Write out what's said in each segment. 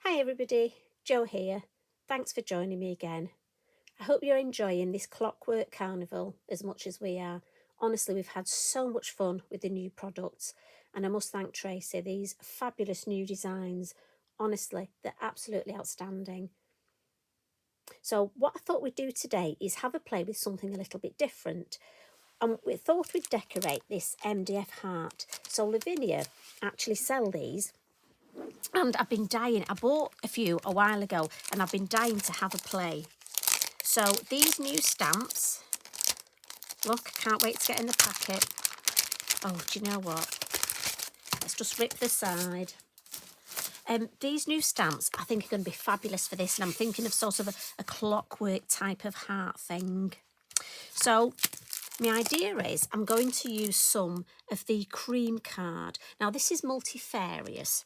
Hi everybody, Jo here. Thanks for joining me again. I hope you're enjoying this Clockwork Carnival as much as we are. Honestly, we've had so much fun with the new products, and I must thank Tracy. These fabulous new designs, honestly, they're absolutely outstanding. So what I thought we'd do today is have a play with something a little bit different. And we thought we'd decorate this MDF heart. So Lavinia actually sell these. And I've been dying. I bought a few a while ago and I've been dying to have a play. So these new stamps, look, I can't wait to get in the packet. Oh, do you know what? Let's just rip the side. These new stamps I think are going to be fabulous for this, and I'm thinking of sort of a clockwork type of heart thing. So my idea is I'm going to use some of the cream card. Now this is multifarious.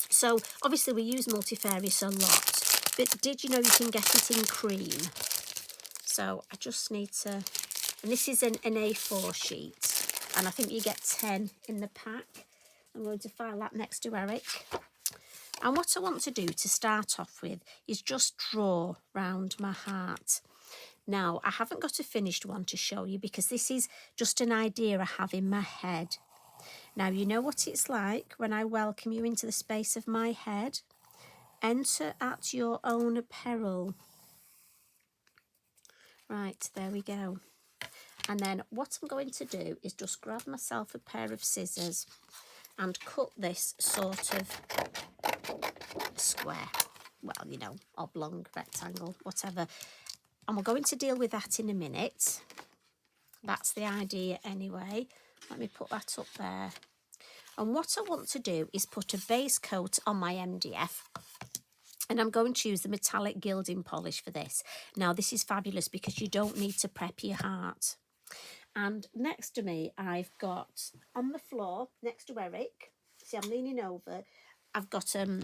So obviously we use multifarious a lot, but did you know you can get it in cream? So I just need to, and this is an A4 sheet, and I think you get 10 in the pack. I'm going to file that next to Eric. And what I want to do to start off with is just draw round my heart. Now, I haven't got a finished one to show you because this is just an idea I have in my head. Now, you know what it's like when I welcome you into the space of my head. Enter at your own peril. Right, there we go. And then what I'm going to do is just grab myself a pair of scissors and cut this sort of square. Well, you know, oblong, rectangle, whatever. And we're going to deal with that in a minute. That's the idea anyway. Let me put that up there. And what I want to do is put a base coat on my MDF. And I'm going to use the metallic gilding polish for this. Now, this is fabulous because you don't need to prep your heart. And next to me, I've got on the floor, next to Eric, see, I'm leaning over, I've got a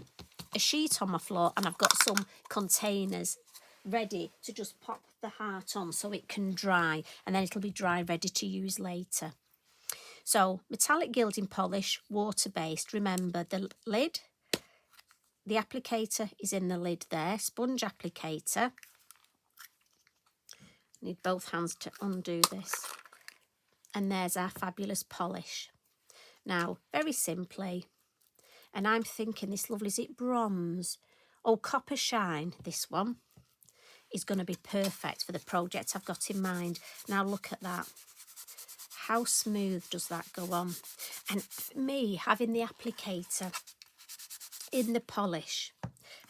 sheet on my floor and I've got some containers ready to just pop the heart on so it can dry, and then it'll be dry, ready to use later. So, metallic gilding polish, water-based. Remember, the lid, the applicator is in the lid there, sponge applicator. Need both hands to undo this. And there's our fabulous polish. Now, very simply, and I'm thinking this lovely, is it bronze? Oh, copper shine, this one, is going to be perfect for the project I've got in mind. Now, look at that. How smooth does that go on? And for me, having the applicator in the polish,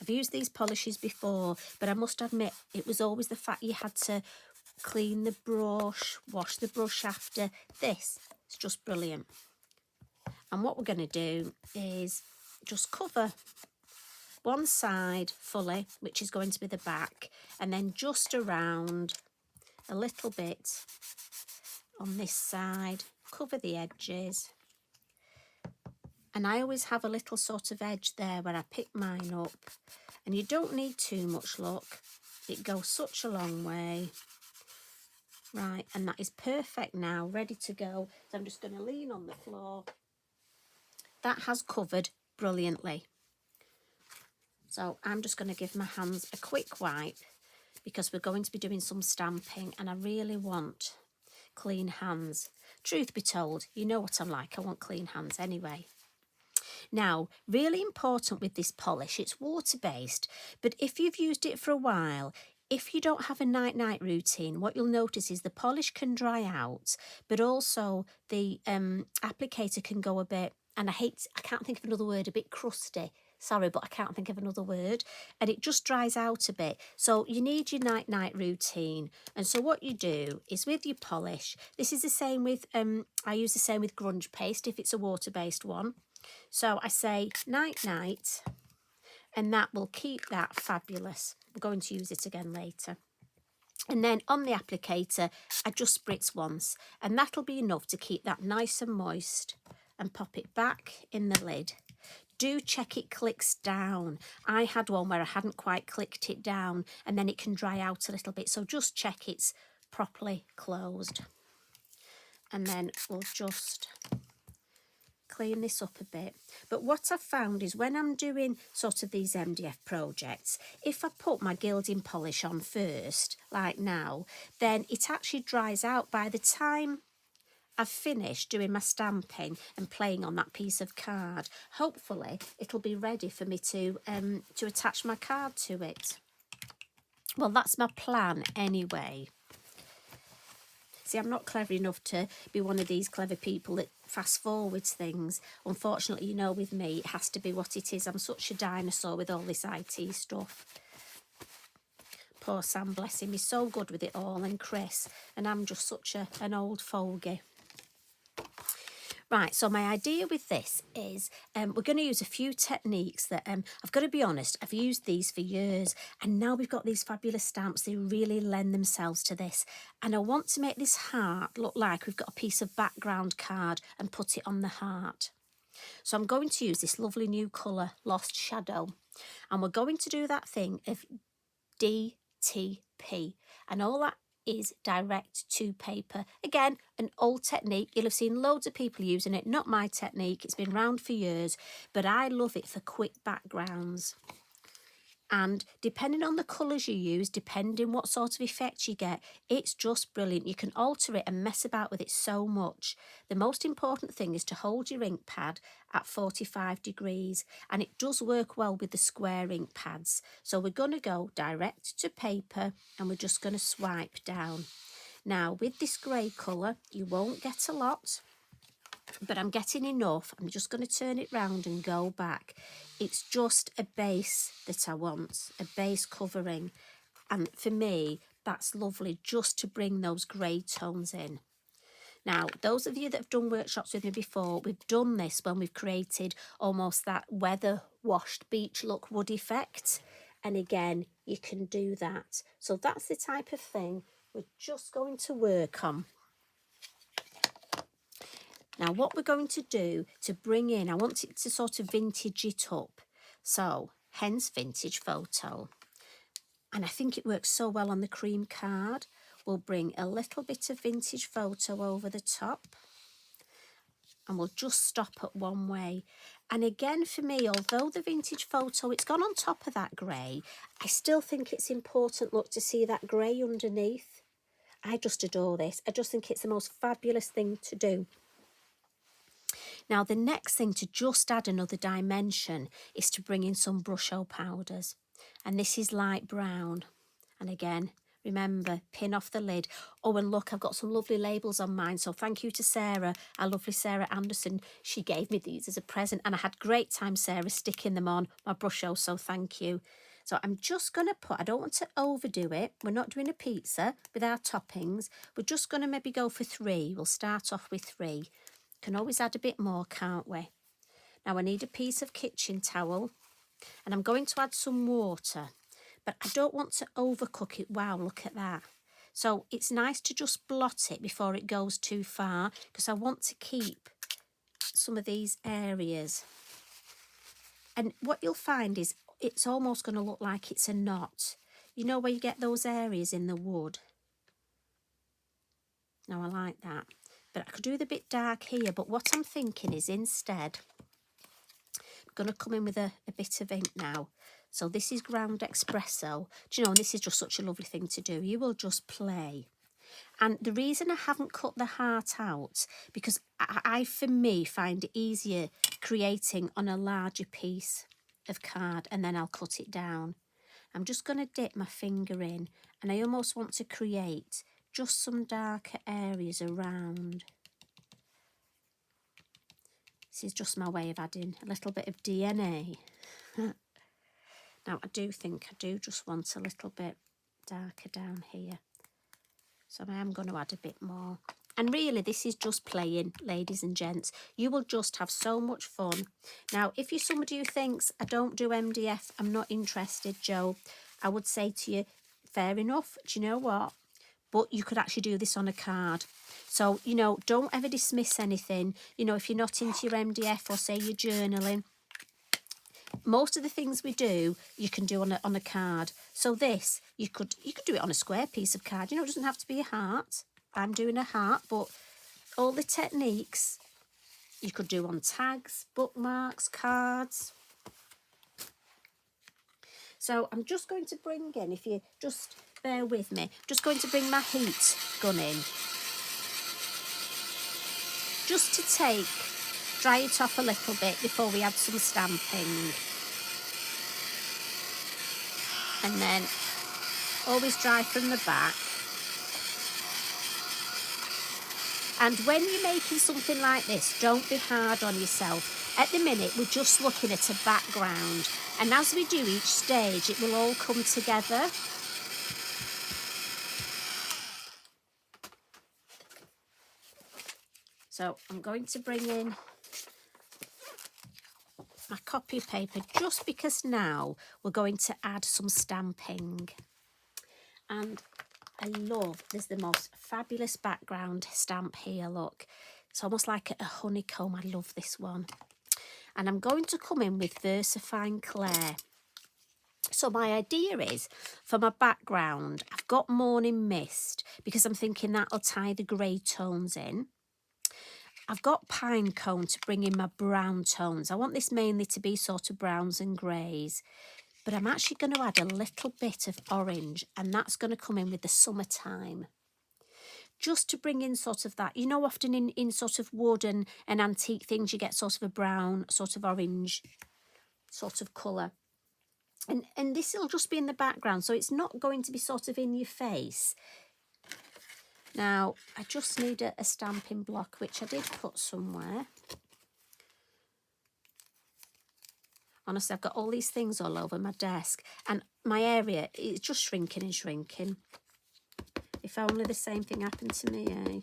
I've used these polishes before, but I must admit, it was always the fact you had to clean the brush, wash the brush after. This is just brilliant. And what we're going to do is just cover one side fully, which is going to be the back, and then just around a little bit on this side, cover the edges. And I always have a little sort of edge there where I pick mine up, and you don't need too much, look, it goes such a long way. Right, and that is perfect now, ready to go. So I'm just going to lean on the floor. That has covered brilliantly. So I'm just going to give my hands a quick wipe because we're going to be doing some stamping and I really want clean hands. Truth be told, you know what I'm like, I want clean hands anyway. Now, really important with this polish, it's water-based, but if you've used it for a while, if you don't have a night-night routine, what you'll notice is the polish can dry out, but also the applicator can go a bit, and I can't think of another word, a bit crusty. Sorry, but I can't think of another word. And it just dries out a bit. So you need your night-night routine. And so what you do is with your polish, this is the same with, I use the same with grunge paste if it's a water-based one. So I say night-night, and that will keep that fabulous. We're going to use it again later. And then on the applicator, I just spritz once, and that'll be enough to keep that nice and moist, and pop it back in the lid. Do check it clicks down. I had one where I hadn't quite clicked it down, and then it can dry out a little bit. So just check it's properly closed. And then we'll just clean this up a bit. But what I've found is when I'm doing sort of these MDF projects, if I put my gilding polish on first, like now, then it actually dries out by the time I've finished doing my stamping and playing on that piece of card. Hopefully it'll be ready for me to attach my card to it. Well, that's my plan anyway. See, I'm not clever enough to be one of these clever people that fast forwards things. Unfortunately, you know, with me, it has to be what it is. I'm such a dinosaur with all this IT stuff. Poor Sam, bless him, he's so good with it all, and Chris, and I'm just such an old fogey. Right, so my idea with this is we're going to use a few techniques that, I've got to be honest, I've used these for years, and now we've got these fabulous stamps. They really lend themselves to this. And I want to make this heart look like we've got a piece of background card and put it on the heart. So I'm going to use this lovely new colour, Lost Shadow, and we're going to do that thing of DTP, and all that is direct to paper. Again, an old technique. You'll have seen loads of people using it. Not my technique. It's been around for years, but I love it for quick backgrounds. And depending on the colours you use, depending what sort of effect you get, it's just brilliant. You can alter it and mess about with it so much. The most important thing is to hold your ink pad at 45 degrees, and it does work well with the square ink pads. So we're going to go direct to paper, and we're just going to swipe down. Now, with this grey colour, you won't get a lot, but I'm getting enough. I'm just going to turn it round and go back. It's just a base that I want, a base covering. And for me, that's lovely, just to bring those grey tones in. Now, those of you that have done workshops with me before, we've done this when we've created almost that weather-washed beach look wood effect. And again, you can do that. So that's the type of thing we're just going to work on. Now, what we're going to do to bring in, I want it to sort of vintage it up. So, hence vintage photo. And I think it works so well on the cream card. We'll bring a little bit of vintage photo over the top. And we'll just stop at one way. And again, for me, although the vintage photo, it's gone on top of that grey, I still think it's important, look, to see that grey underneath. I just adore this. I just think it's the most fabulous thing to do. Now, the next thing to just add another dimension is to bring in some brusho powders. And this is light brown. And again, remember, pin off the lid. Oh, and look, I've got some lovely labels on mine. So thank you to Sarah, our lovely Sarah Anderson. She gave me these as a present, and I had great time, Sarah, sticking them on my brusho. So thank you. So I'm just going to put, I don't want to overdo it. We're not doing a pizza with our toppings. We're just going to maybe go for 3. We'll start off with 3. Can always add a bit more, can't we? Now I need a piece of kitchen towel, and I'm going to add some water, but I don't want to overcook it. Wow, look at that. So it's nice to just blot it before it goes too far, because I want to keep some of these areas. And what you'll find is it's almost going to look like it's a knot. You know where you get those areas in the wood? Now I like that. But I could do the bit dark here, but what I'm thinking is instead, I'm going to come in with a bit of ink now. So this is ground espresso. Do you know, and this is just such a lovely thing to do. You will just play. And the reason I haven't cut the heart out, because I for me, find it easier creating on a larger piece of card, and then I'll cut it down. I'm just going to dip my finger in, and I almost want to create just some darker areas around. This is just my way of adding a little bit of DNA. Now, I do think I do just want a little bit darker down here. So I am going to add a bit more. And really, this is just playing, ladies and gents. You will just have so much fun. Now, if you're somebody who thinks, I don't do MDF, I'm not interested, Joe, I would say to you, fair enough. Do you know what? But you could actually do this on a card. So, you know, don't ever dismiss anything. You know, if you're not into your MDF or say you're journaling, most of the things we do, you can do on a card. So this, you could do it on a square piece of card. You know, it doesn't have to be a heart. I'm doing a heart, but all the techniques You could do on tags, bookmarks, cards. So I'm just going to bring in, if you just bear with me, just going to bring my heat gun in. Just to dry it off a little bit before we add some stamping. And then always dry from the back. And when you're making something like this, don't be hard on yourself. At the minute, we're just looking at a background. And as we do each stage, it will all come together. So I'm going to bring in my copy paper just because now we're going to add some stamping. And I love, there's the most fabulous background stamp here, look. It's almost like a honeycomb. I love this one. And I'm going to come in with VersaFine Clay. So my idea is, for my background, I've got Morning Mist because I'm thinking that'll tie the grey tones in. I've got Pine Cone to bring in my brown tones. I want this mainly to be sort of browns and greys. But I'm actually going to add a little bit of orange, and that's going to come in with the summertime. Just to bring in sort of that, you know, often in sort of wood and antique things, you get sort of a brown, sort of orange sort of colour. And this will just be in the background, so it's not going to be sort of in your face. Now, I just need a stamping block, which I did put somewhere. Honestly, I've got all these things all over my desk, and my area is just shrinking and shrinking. If only the same thing happened to me, eh?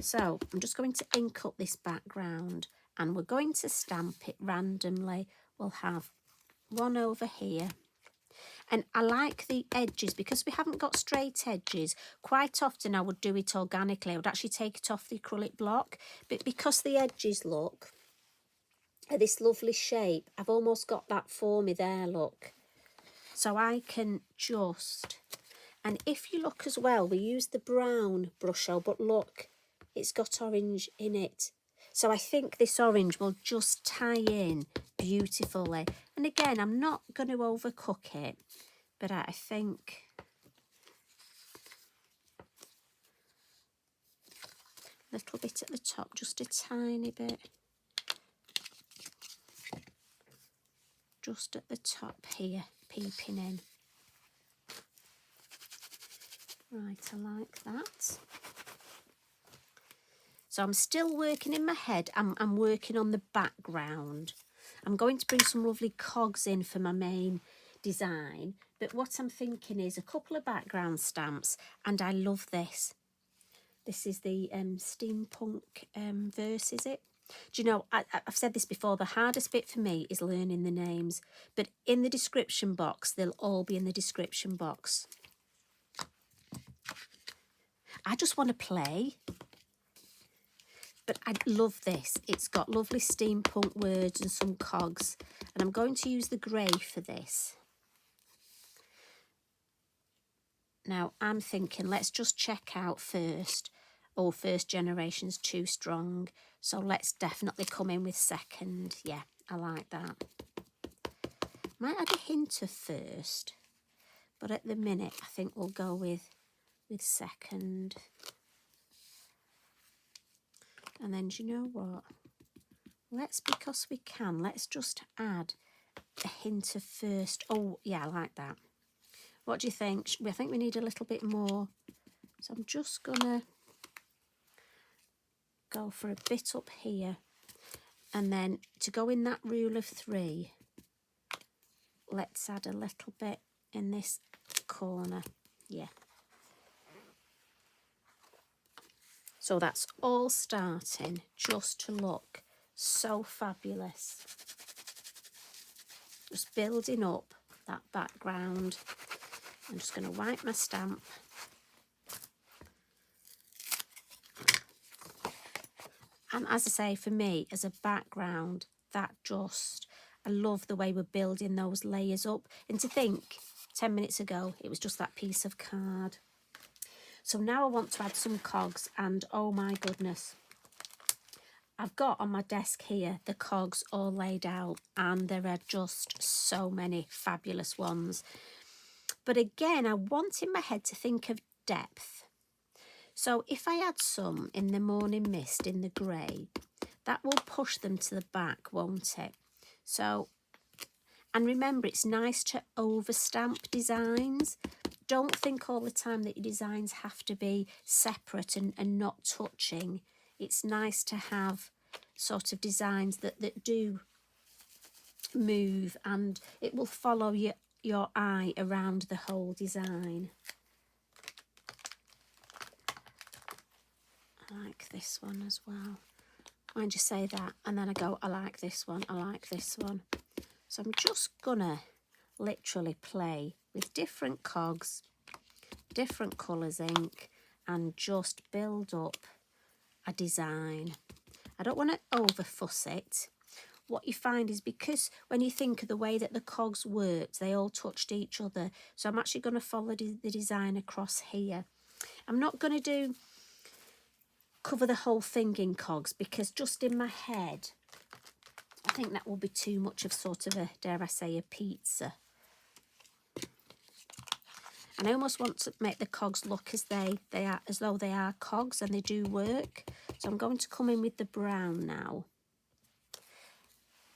So I'm just going to ink up this background, and we're going to stamp it randomly. We'll have one over here. And I like the edges, because we haven't got straight edges. Quite often I would do it organically. I would actually take it off the acrylic block. But because the edges, look, are this lovely shape, I've almost got that for me there, look. So I can just, and if you look as well, we use the brown brusho, but look, it's got orange in it. So I think this orange will just tie in beautifully. And again, I'm not going to overcook it, but I think a little bit at the top, just a tiny bit. Just at the top here, peeping in. Right, I like that. So I'm still working in my head. I'm working on the background. I'm going to bring some lovely cogs in for my main design. But what I'm thinking is a couple of background stamps, and I love this. This is the Steampunk verse, is it? Do you know, I've said this before, the hardest bit for me is learning the names. But in the description box, they'll all be in the description box. I just want to play. But I love this. It's got lovely steampunk words and some cogs. And I'm going to use the grey for this. Now, I'm thinking, let's just check out first. Oh, first generation's too strong. So let's definitely come in with second. Yeah, I like that. Might add a hint of first. But at the minute, I think we'll go with second. And then, do you know what? Because we can, let's just add a hint of first. Oh, yeah, I like that. What do you think? I think we need a little bit more. So I'm just going to go for a bit up here. And then to go in that rule of 3, let's add a little bit in this corner. Yeah. So that's all starting just to look so fabulous. Just building up that background. I'm just going to wipe my stamp. And as I say, for me, as a background, that just, I love the way we're building those layers up. And to think, 10 minutes ago, it was just that piece of card. So now I want to add some cogs, and oh my goodness, I've got on my desk here the cogs all laid out, and there are just so many fabulous ones. But again, I want in my head to think of depth. So if I add some in the morning mist in the grey, that will push them to the back, won't it? So, and remember, it's nice to overstamp designs. Don't think all the time that your designs have to be separate and not touching. It's nice to have sort of designs that do move, and it will follow your eye around the whole design. I like this one as well. Mind you say that, and then I go, I like this one, I like this one. So I'm just gonna literally play with different cogs, different colours ink, and just build up a design. I don't want to over fuss it. What you find is, because when you think of the way that the cogs worked, they all touched each other. So I'm actually going to follow the design across here. I'm not going to cover the whole thing in cogs, because just in my head, I think that will be too much of sort of a, dare I say, a pizza. And I almost want to make the cogs look as though they are cogs, and they do work. So I'm going to come in with the brown now.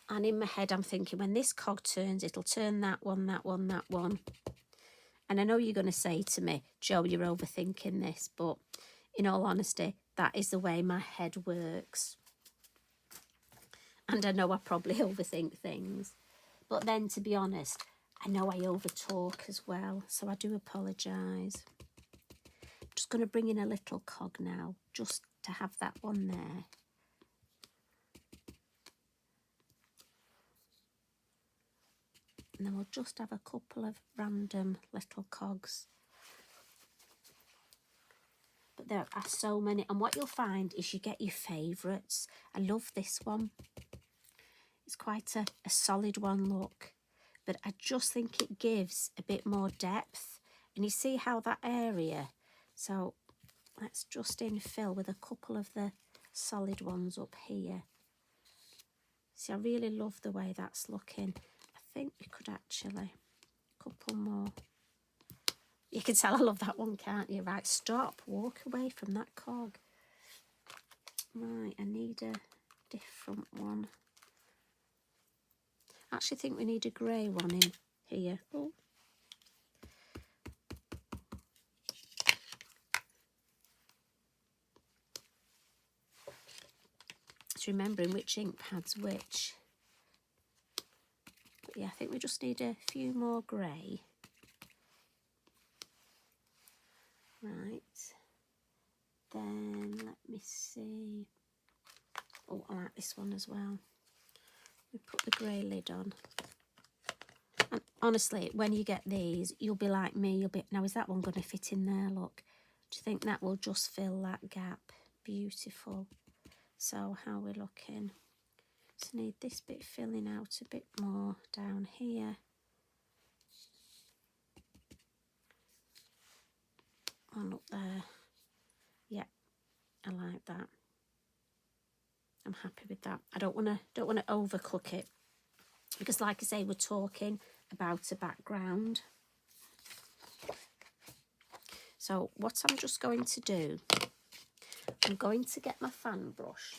And in my head, I'm thinking, when this cog turns, it'll turn that one, that one, that one. And I know you're going to say to me, Jo, you're overthinking this. But in all honesty, that is the way my head works. And I know I probably overthink things. But then, to be honest, I know I overtalk as well. So I do apologise. Just going to bring in a little cog now, just to have that one there. And then we'll just have a couple of random little cogs. But there are so many. And what you'll find is you get your favourites. I love this one. It's quite a solid one, look. But I just think it gives a bit more depth. And you see how that area. So let's just infill with a couple of the solid ones up here. See, I really love the way that's looking. I think we could actually, a couple more. You can tell I love that one, can't you? Right, stop, walk away from that cog. Right, I need a different one. I actually think we need a grey one in here. Oh. It's remembering which ink pad's which. But yeah, I think we just need a few more grey. Right. Then let me see. Oh, I like this one as well. We put the grey lid on. And honestly, when you get these, you'll be like me. You'll be, now is that one going to fit in there? Look. Do you think that will just fill that gap? Beautiful. So how are we looking? Just need this bit filling out a bit more down here. One up there. Yeah, I like that. I'm happy with that. I don't want to overcook it, because like I say, we're talking about a background. So what I'm just going to do, I'm going to get my fan brush,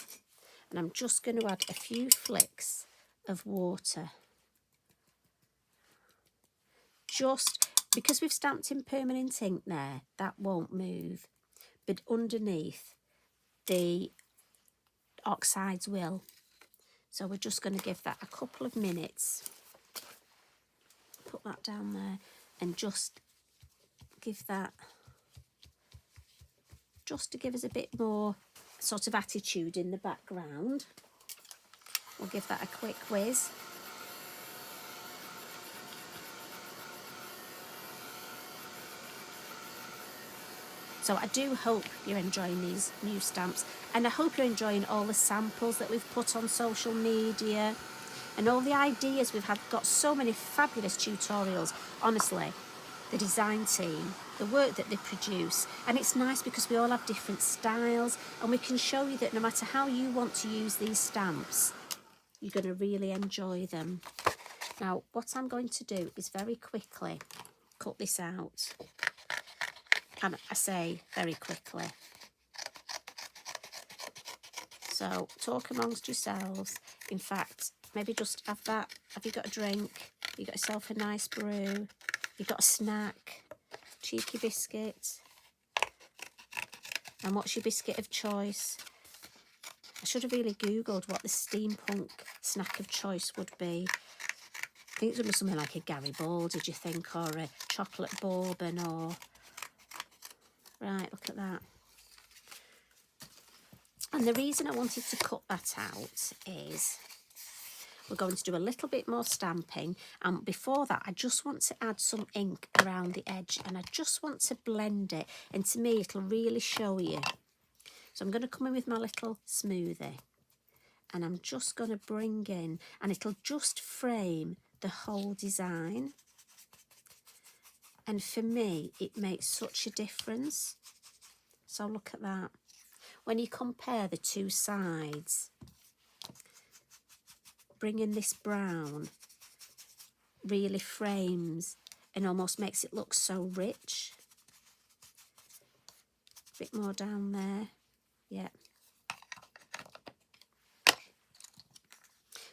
and I'm just going to add a few flicks of water. Just because we've stamped in permanent ink there, that won't move. But underneath, the oxides will. So we're just going to give that a couple of minutes. Put that down there and just give that, just to give us a bit more sort of attitude in the background. We'll give that a quick whiz. So I do hope you're enjoying these new stamps, and I hope you're enjoying all the samples that we've put on social media and all the ideas we've had. Got so many fabulous tutorials. Honestly, the design team, the work that they produce. And it's nice because we all have different styles, and we can show you that no matter how you want to use these stamps, you're going to really enjoy them. Now, what I'm going to do is very quickly cut this out. And I say very quickly. So talk amongst yourselves. In fact, maybe just have that. Have you got a drink? You got yourself a nice brew? You got a snack? Cheeky biscuit? And what's your biscuit of choice? I should have really googled what the steampunk snack of choice would be. I think it would be something like a Garibaldi, did you think, or a chocolate bourbon, or... Right, look at that. And the reason I wanted to cut that out is we're going to do a little bit more stamping, and before that I just want to add some ink around the edge, and I just want to blend it, and to me it'll really show you. So I'm going to come in with my little smoothie, and I'm just going to bring in, and it'll just frame the whole design. And for me, it makes such a difference. So look at that. When you compare the two sides, bringing this brown really frames and almost makes it look so rich. A bit more down there. Yeah.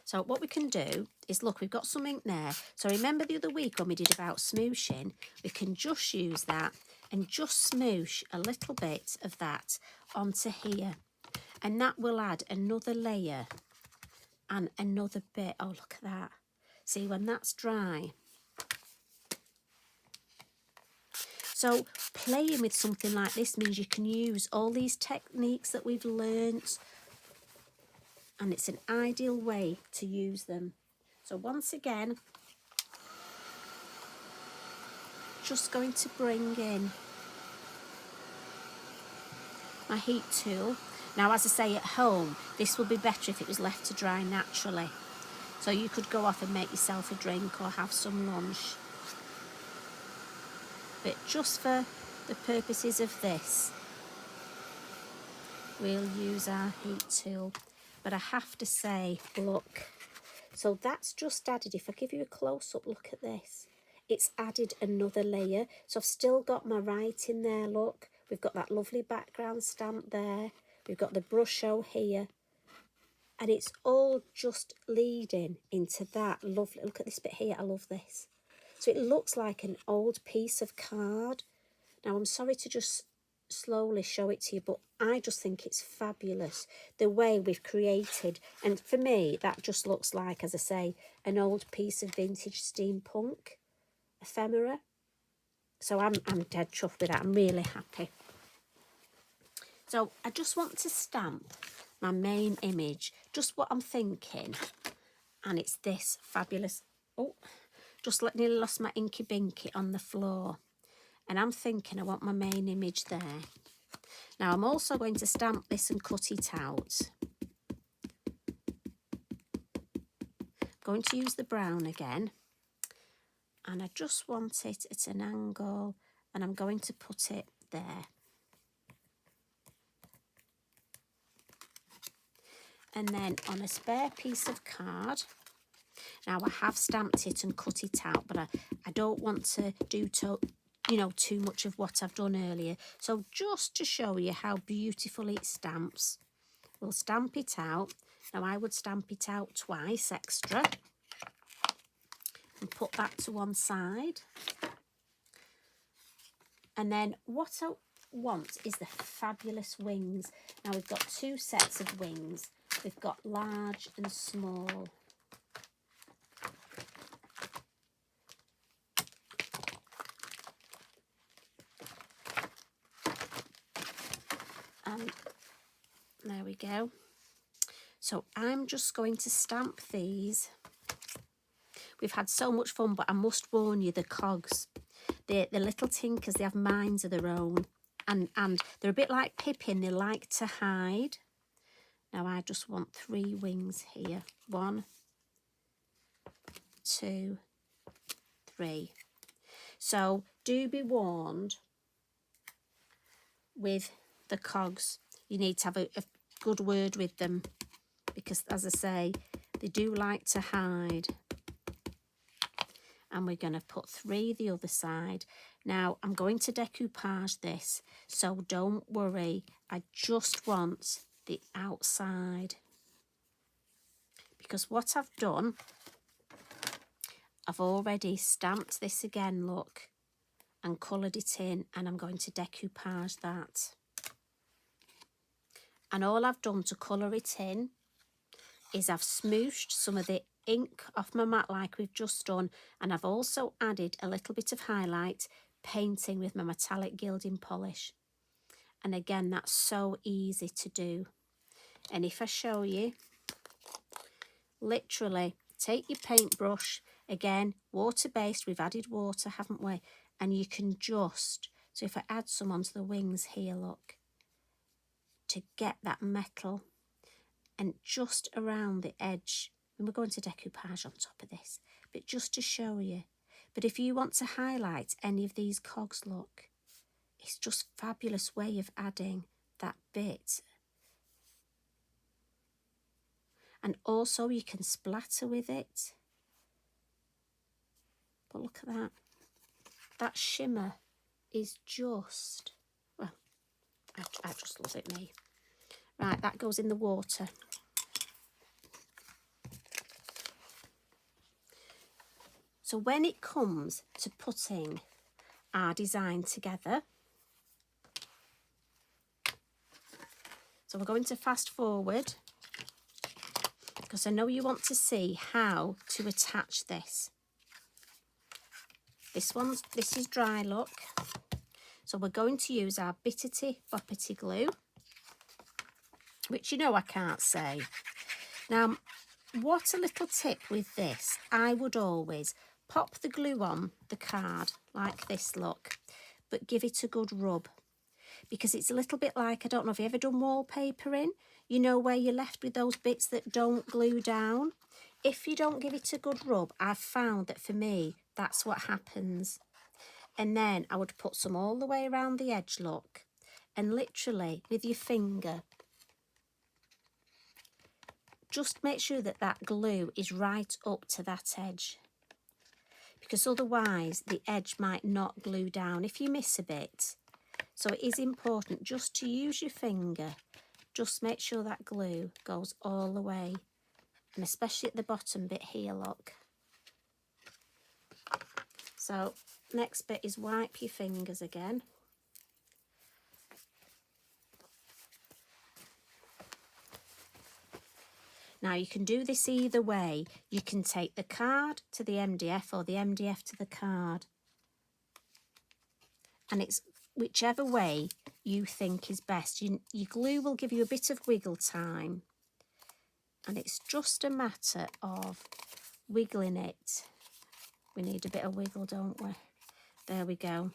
So what we can do is, look, we've got some ink there. So remember the other week when we did about smooshing, we can just use that and just smoosh a little bit of that onto here. And that will add another layer and another bit. Oh, look at that. See, when that's dry. So playing with something like this means you can use all these techniques that we've learnt, and it's an ideal way to use them. So once again, just going to bring in my heat tool. Now, as I say, at home, this would be better if it was left to dry naturally. So you could go off and make yourself a drink or have some lunch. But just for the purposes of this, we'll use our heat tool. But I have to say, look, so that's just added, if I give you a close-up look at this, it's added another layer. So I've still got my writing there, look. We've got that lovely background stamp there. We've got the brusho here. And it's all just leading into that lovely, look at this bit here, I love this. So it looks like an old piece of card. Now, I'm sorry to just slowly show it to you, but I just think it's fabulous the way we've created, and for me that just looks like, as I say, an old piece of vintage steampunk ephemera. So I'm dead chuffed with that. I'm really happy. So I just want to stamp my main image, just what I'm thinking, and it's this fabulous, oh, just nearly lost my inky binky on the floor. And I'm thinking I want my main image there. Now I'm also going to stamp this and cut it out. I'm going to use the brown again. And I just want it at an angle, and I'm going to put it there. And then on a spare piece of card, now I have stamped it and cut it out, but I don't want to do too much of what I've done earlier. So just to show you how beautifully it stamps, we'll stamp it out. Now I would stamp it out twice extra and put that to one side. And then what I want is the fabulous wings. Now we've got two sets of wings. We've got large and small. And there we go. So I'm just going to stamp these. We've had so much fun, but I must warn you, the cogs, the little tinkers, they have minds of their own. And they're a bit like Pippin, they like to hide. Now I just want 3 wings here. 1, 2, 3. So do be warned with the cogs. You need to have a good word with them, because as I say, they do like to hide. And we're going to put 3 the other side. Now I'm going to decoupage this, so don't worry, I just want the outside, because what I've done, I've already stamped this again, look, and coloured it in, and I'm going to decoupage that. And all I've done to colour it in is I've smooshed some of the ink off my mat like we've just done, and I've also added a little bit of highlight painting with my metallic gilding polish. And again, that's so easy to do. And if I show you, literally take your paintbrush, again water-based, we've added water, haven't we? And you can just, so if I add some onto the wings here, look, to get that metal, and just around the edge, and we're going to decoupage on top of this, but just to show you. But if you want to highlight any of these cogs, look, it's just a fabulous way of adding that bit. And also you can splatter with it. But look at that. That shimmer is just, well, I just love it, me. Right, that goes in the water. So when it comes to putting our design together, so we're going to fast forward, because I know you want to see how to attach this. This is dry, look. So we're going to use our Bippity Boppity glue, which you know I can't say. Now, what a little tip with this, I would always pop the glue on the card like this, look, but give it a good rub, because it's a little bit like, I don't know if you've ever done wallpapering, you know, where you're left with those bits that don't glue down. If you don't give it a good rub, I've found that for me, that's what happens. And then I would put some all the way around the edge, look, and literally with your finger, just make sure that that glue is right up to that edge, because otherwise the edge might not glue down if you miss a bit. So it is important just to use your finger, just make sure that glue goes all the way, and especially at the bottom bit here, look. So next bit is wipe your fingers again. Now you can do this either way. You can take the card to the MDF or the MDF to the card. And it's whichever way you think is best. Your glue will give you a bit of wiggle time. And it's just a matter of wiggling it. We need a bit of wiggle, don't we? There we go.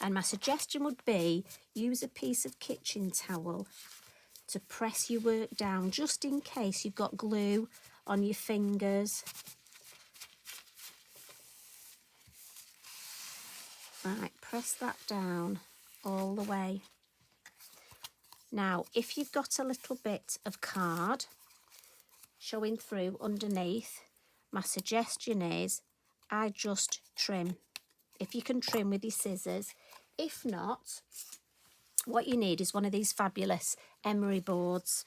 And my suggestion would be use a piece of kitchen towel to press your work down, just in case you've got glue on your fingers. Right, press that down all the way. Now, if you've got a little bit of card showing through underneath, my suggestion is I just trim. If you can trim with your scissors. If not, what you need is one of these fabulous emery boards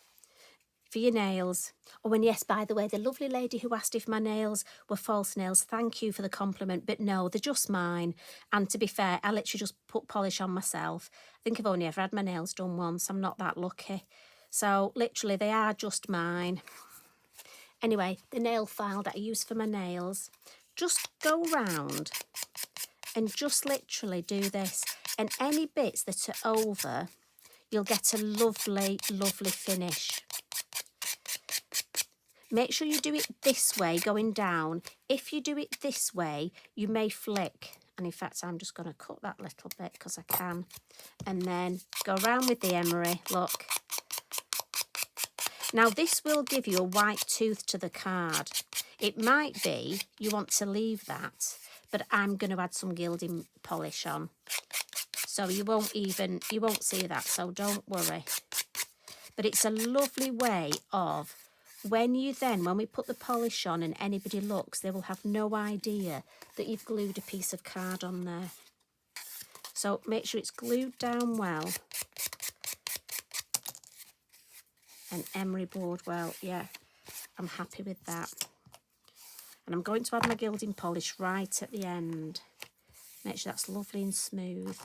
for your nails. Oh, and yes, by the way, the lovely lady who asked if my nails were false nails, thank you for the compliment, but no, they're just mine. And to be fair, I literally just put polish on myself. I think I've only ever had my nails done once. I'm not that lucky. So literally, they are just mine. Anyway, the nail file that I use for my nails, just go round and just literally do this. And any bits that are over, you'll get a lovely, lovely finish. Make sure you do it this way, going down. If you do it this way, you may flick. And in fact, I'm just going to cut that little bit because I can. And then go around with the emery, look. Now, this will give you a white tooth to the card. It might be you want to leave that, but I'm going to add some gilding polish on. So you won't see that, so don't worry. But it's a lovely way of, when we put the polish on and anybody looks, they will have no idea that you've glued a piece of card on there. So make sure it's glued down well. And emery board well, yeah, I'm happy with that. And I'm going to add my gilding polish right at the end. Make sure that's lovely and smooth.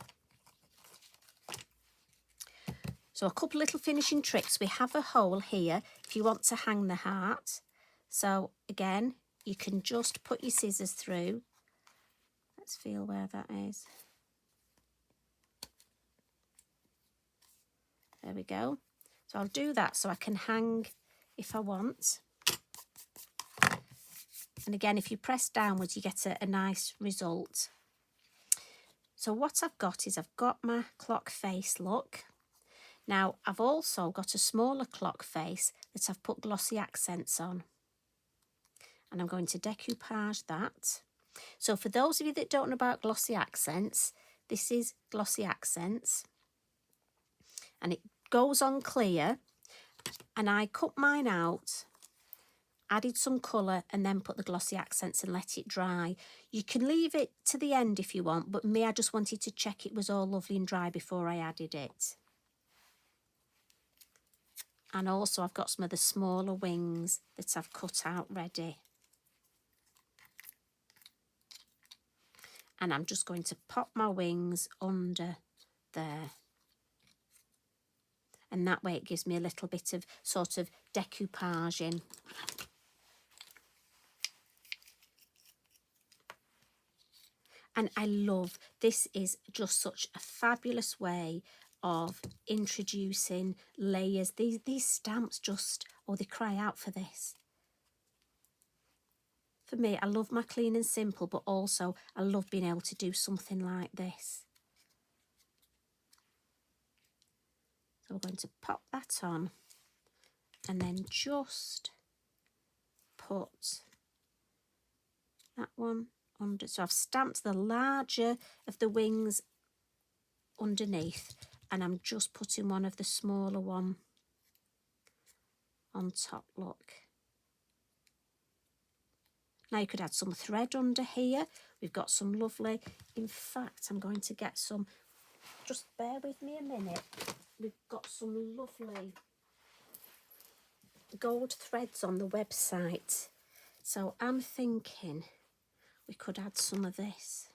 So a couple little finishing tricks. We have a hole here if you want to hang the heart. So again, you can just put your scissors through. Let's feel where that is. There we go. So I'll do that so I can hang if I want. And again, if you press downwards, you get a nice result. So what I've got is I've got my clock face look. Now, I've also got a smaller clock face that I've put glossy accents on. And I'm going to decoupage that. So for those of you that don't know about glossy accents, this is glossy accents. And it goes on clear. And I cut mine out, added some colour, and then put the glossy accents and let it dry. You can leave it to the end if you want, but me, I just wanted to check it was all lovely and dry before I added it. And also I've got some of the smaller wings that I've cut out ready. And I'm just going to pop my wings under there. And that way it gives me a little bit of sort of decoupaging. And I love, this is just such a fabulous way of introducing layers. These stamps just, oh, they cry out for this. For me, I love my clean and simple, but also I love being able to do something like this. So we're going to pop that on and then just put that one under. So I've stamped the larger of the wings underneath, and I'm just putting one of the smaller one on top, look. Now you could add some thread under here. We've got some lovely, in fact, I'm going to get some, just bear with me a minute. We've got some lovely gold threads on the website. So I'm thinking we could add some of this.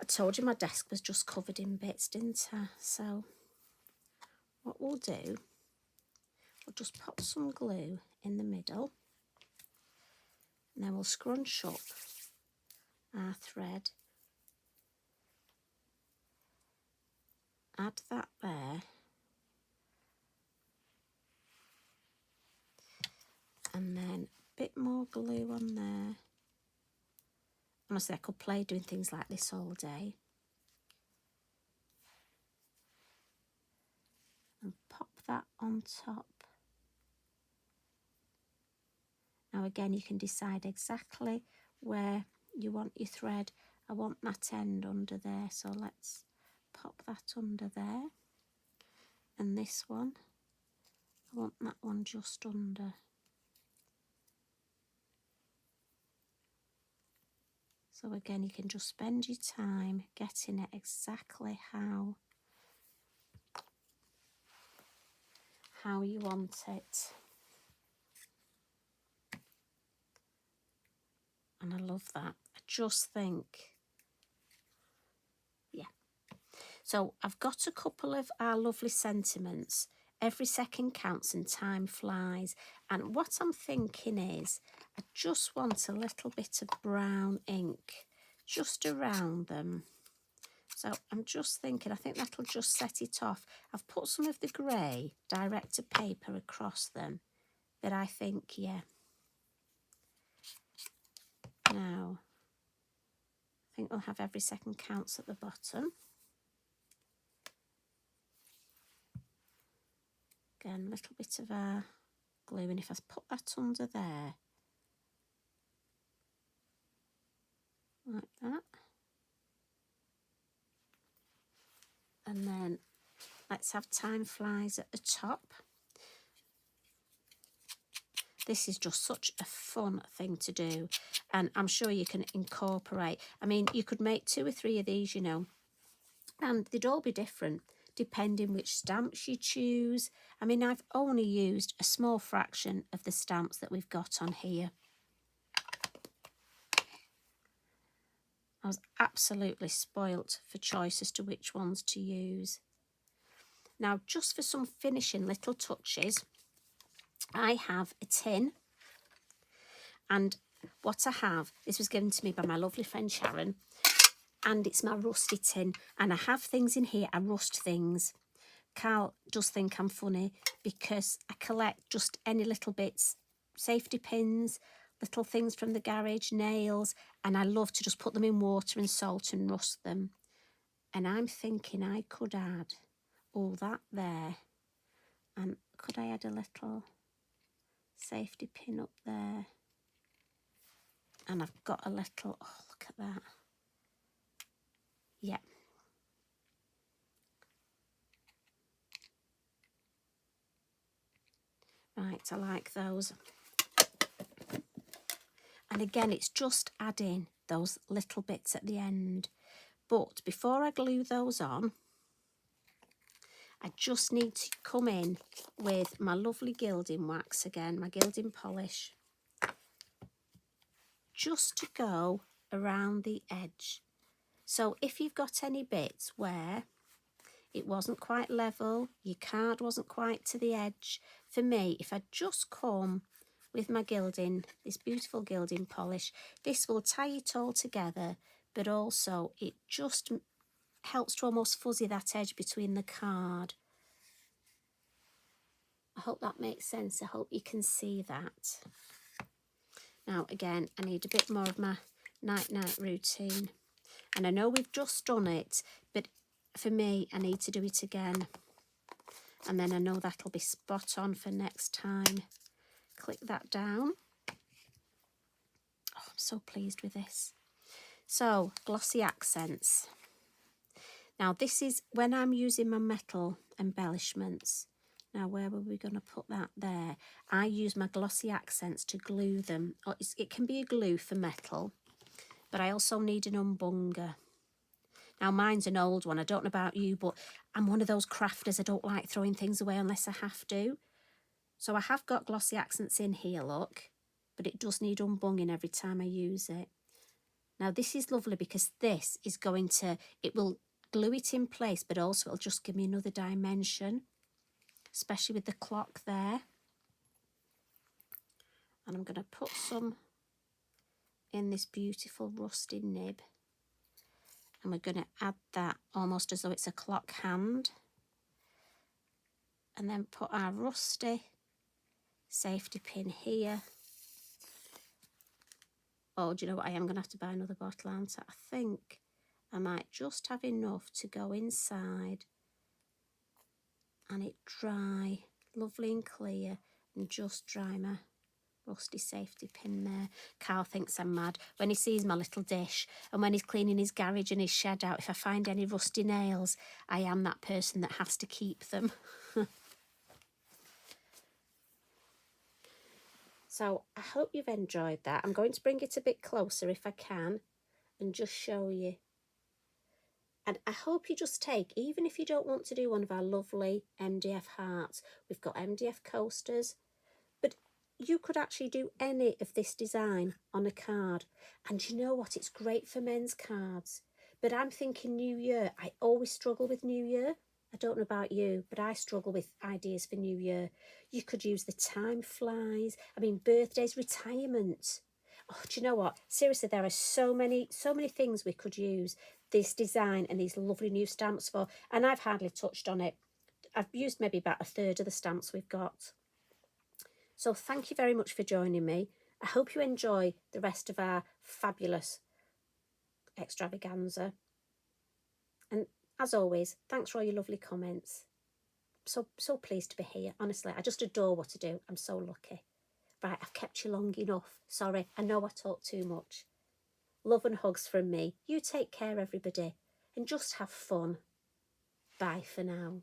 I told you my desk was just covered in bits, didn't I? So what we'll do, we'll just pop some glue in the middle. And then we'll scrunch up our thread. Add that there. And then a bit more glue on there. Honestly, I could play doing things like this all day. And pop that on top. Now again, you can decide exactly where you want your thread. I want that end under there, so let's pop that under there. And this one, I want that one just under. So again, you can just spend your time getting it exactly how you want it. And I love that. I just think, yeah. So I've got a couple of our lovely sentiments. Every second counts and time flies. And what I'm thinking is, I just want a little bit of brown ink just around them. So I'm just thinking, I think that'll just set it off. I've put some of the grey direct to paper across them, but I think, yeah. Now, I think we'll have every second counts at the bottom. Again, a little bit of our glue, and if I put that under there, like that, and then let's have time flies at the top. This is just such a fun thing to do, and I'm sure you can incorporate. I mean, you could make 2 or 3 of these, you know, and they'd all be different depending which stamps you choose. I mean, I've only used a small fraction of the stamps that we've got on here. I was absolutely spoilt for choice as to which ones to use. Now, just for some finishing little touches, I have a tin, and what I have, this was given to me by my lovely friend Sharon, and it's my rusty tin, and I have things in here, I rust things. Carl does think I'm funny because I collect just any little bits, safety pins, little things from the garage, nails, and I love to just put them in water and salt and rust them. And I'm thinking I could add all that there, and could I add a little safety pin up there? And I've got a little, oh, look at that. Yeah. Right, I like those. And again, it's just adding those little bits at the end. But before I glue those on, I just need to come in with my lovely gilding wax again, my gilding polish, just to go around the edge. So if you've got any bits where it wasn't quite level, your card wasn't quite to the edge, for me, if I just come with my gilding, this beautiful gilding polish, this will tie it all together, but also it just helps to almost fuzzy that edge between the card. I hope that makes sense. I hope you can see that. Now, again, I need a bit more of my night-night routine. And I know we've just done it, but for me, I need to do it again. And then I know that'll be spot on for next time. Click that down. Oh, I'm so pleased with this. So, glossy accents. Now, this is when I'm using my metal embellishments. Now, where were we going to put that there? I use my glossy accents to glue them. It can be a glue for metal, but I also need an umbunger. Now, mine's an old one. I don't know about you, but I'm one of those crafters. I don't like throwing things away unless I have to. So I have got glossy accents in here, look, but it does need umbunging every time I use it. Now, this is lovely because this is going to, it will glue it in place, but also it'll just give me another dimension, especially with the clock there. And I'm going to put some in this beautiful rusty nib. And we're going to add that almost as though it's a clock hand. And then put our rusty safety pin here. Oh, do you know what? I am going to have to buy another bottle, aren't I? I think I might just have enough to go inside and it dry, lovely and clear, and just dry my rusty safety pin there. Carl thinks I'm mad when he sees my little dish, and when he's cleaning his garage and his shed out, if I find any rusty nails, I am that person that has to keep them. So I hope you've enjoyed that. I'm going to bring it a bit closer if I can and just show you. And I hope you just take, even if you don't want to do one of our lovely MDF hearts, we've got MDF coasters, but you could actually do any of this design on a card. And you know what? It's great for men's cards. But I'm thinking New Year. I always struggle with New Year. I don't know about you, but I struggle with ideas for New Year. You could use the time flies. I mean, birthdays, retirement. Oh, do you know what? Seriously, there are so many things we could use this design and these lovely new stamps for. And I've hardly touched on it. I've used maybe about a third of the stamps we've got. So thank you very much for joining me. I hope you enjoy the rest of our fabulous extravaganza. And as always, thanks for all your lovely comments. so pleased to be here. Honestly, I just adore what I do. I'm so lucky. Right, I've kept you long enough. Sorry, I know I talk too much. Love and hugs from me. You take care, everybody, and just have fun. Bye for now.